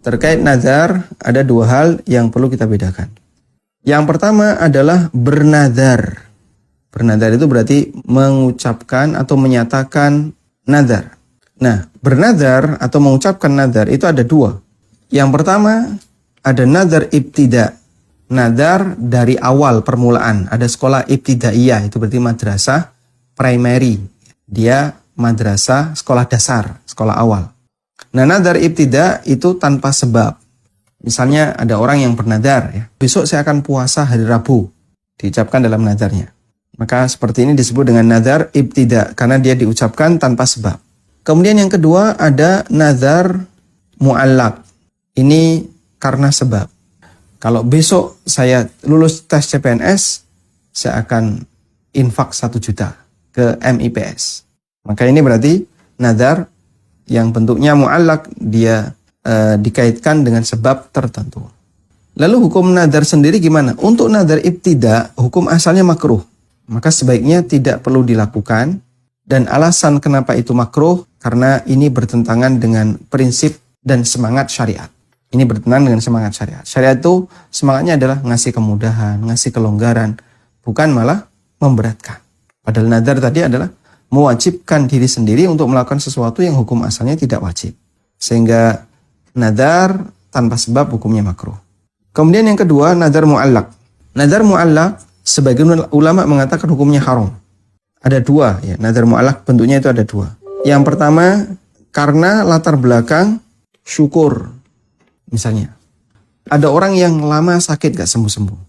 Terkait nazar, ada dua hal yang perlu kita bedakan. Yang pertama adalah bernazar. Bernazar itu berarti mengucapkan atau menyatakan nazar. Nah, bernazar atau mengucapkan nazar itu ada dua. Yang pertama, ada nazar ibtida. Nazar dari awal permulaan. Ada sekolah ibtidaiyah, itu berarti madrasah primary. Dia madrasah sekolah dasar, sekolah awal. Nah, nazar ibtida itu tanpa sebab. Misalnya ada orang yang bernazar, ya, besok saya akan puasa hari Rabu. Diucapkan dalam nazarnya. Maka seperti ini disebut dengan nazar ibtida, karena dia diucapkan tanpa sebab. Kemudian yang kedua ada nazar mu'allaq. Ini karena sebab. Kalau besok saya lulus tes CPNS, saya akan infak 1 juta ke MIPS. Maka ini berarti nazar yang bentuknya mu'allaq, dia dikaitkan dengan sebab tertentu. Lalu hukum nazar sendiri gimana? Untuk nazar ibtida, hukum asalnya makruh. Maka sebaiknya tidak perlu dilakukan. Dan alasan kenapa itu makruh, karena ini bertentangan dengan prinsip dan semangat syariat. Ini bertentangan dengan semangat syariat. Syariat itu semangatnya adalah ngasih kemudahan, ngasih kelonggaran, bukan malah memberatkan. Padahal nazar tadi adalah mewajibkan diri sendiri untuk melakukan sesuatu yang hukum asalnya tidak wajib. Sehingga nazar tanpa sebab hukumnya makruh. Kemudian yang kedua, nazar mu'allaq. Nazar mu'allaq, sebagian ulama mengatakan hukumnya haram. Ada dua, ya, nazar mu'allaq bentuknya itu ada dua. Yang pertama, karena latar belakang syukur. Misalnya, ada orang yang lama sakit gak sembuh-sembuh.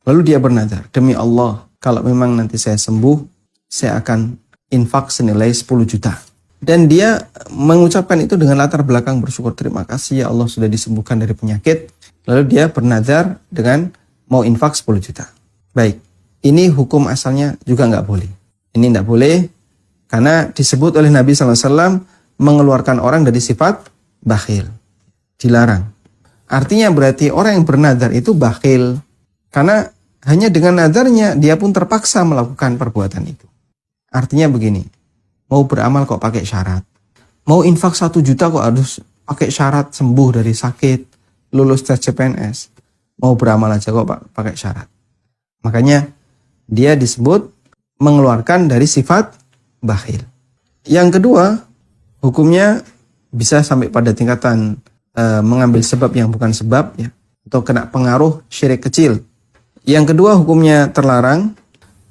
Lalu dia bernazar, demi Allah, kalau memang nanti saya sembuh, saya akan infak senilai 10 juta. Dan dia mengucapkan itu dengan latar belakang bersyukur. Terima kasih ya Allah sudah disembuhkan dari penyakit. Lalu dia bernazar dengan mau infak 10 juta. Baik, ini hukum asalnya juga nggak boleh. Ini nggak boleh karena disebut oleh Nabi SAW mengeluarkan orang dari sifat bakhil. Dilarang. Artinya berarti orang yang bernazar itu bakhil. Karena hanya dengan nazarnya dia pun terpaksa melakukan perbuatan itu. Artinya begini, mau beramal kok pakai syarat. Mau infak 1 juta kok harus pakai syarat sembuh dari sakit, lulus tes CPNS. Mau beramal aja kok pakai syarat. Makanya dia disebut mengeluarkan dari sifat bakhil. Yang kedua, hukumnya bisa sampai pada tingkatan mengambil sebab yang bukan sebab, ya, atau kena pengaruh syirik kecil. Yang kedua, hukumnya terlarang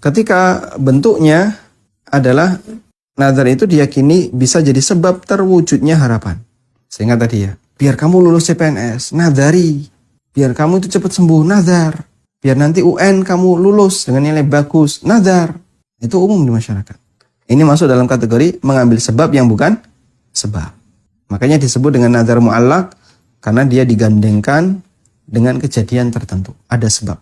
ketika bentuknya adalah nazar itu diyakini bisa jadi sebab terwujudnya harapan. Sehingga tadi ya, biar kamu lulus CPNS, nazari. Biar kamu itu cepat sembuh, nazar. Biar nanti UN kamu lulus dengan nilai bagus, nazar. Itu umum di masyarakat. Ini masuk dalam kategori mengambil sebab yang bukan sebab. Makanya disebut dengan nazar mu'allaq karena dia digandengkan dengan kejadian tertentu. Ada sebab.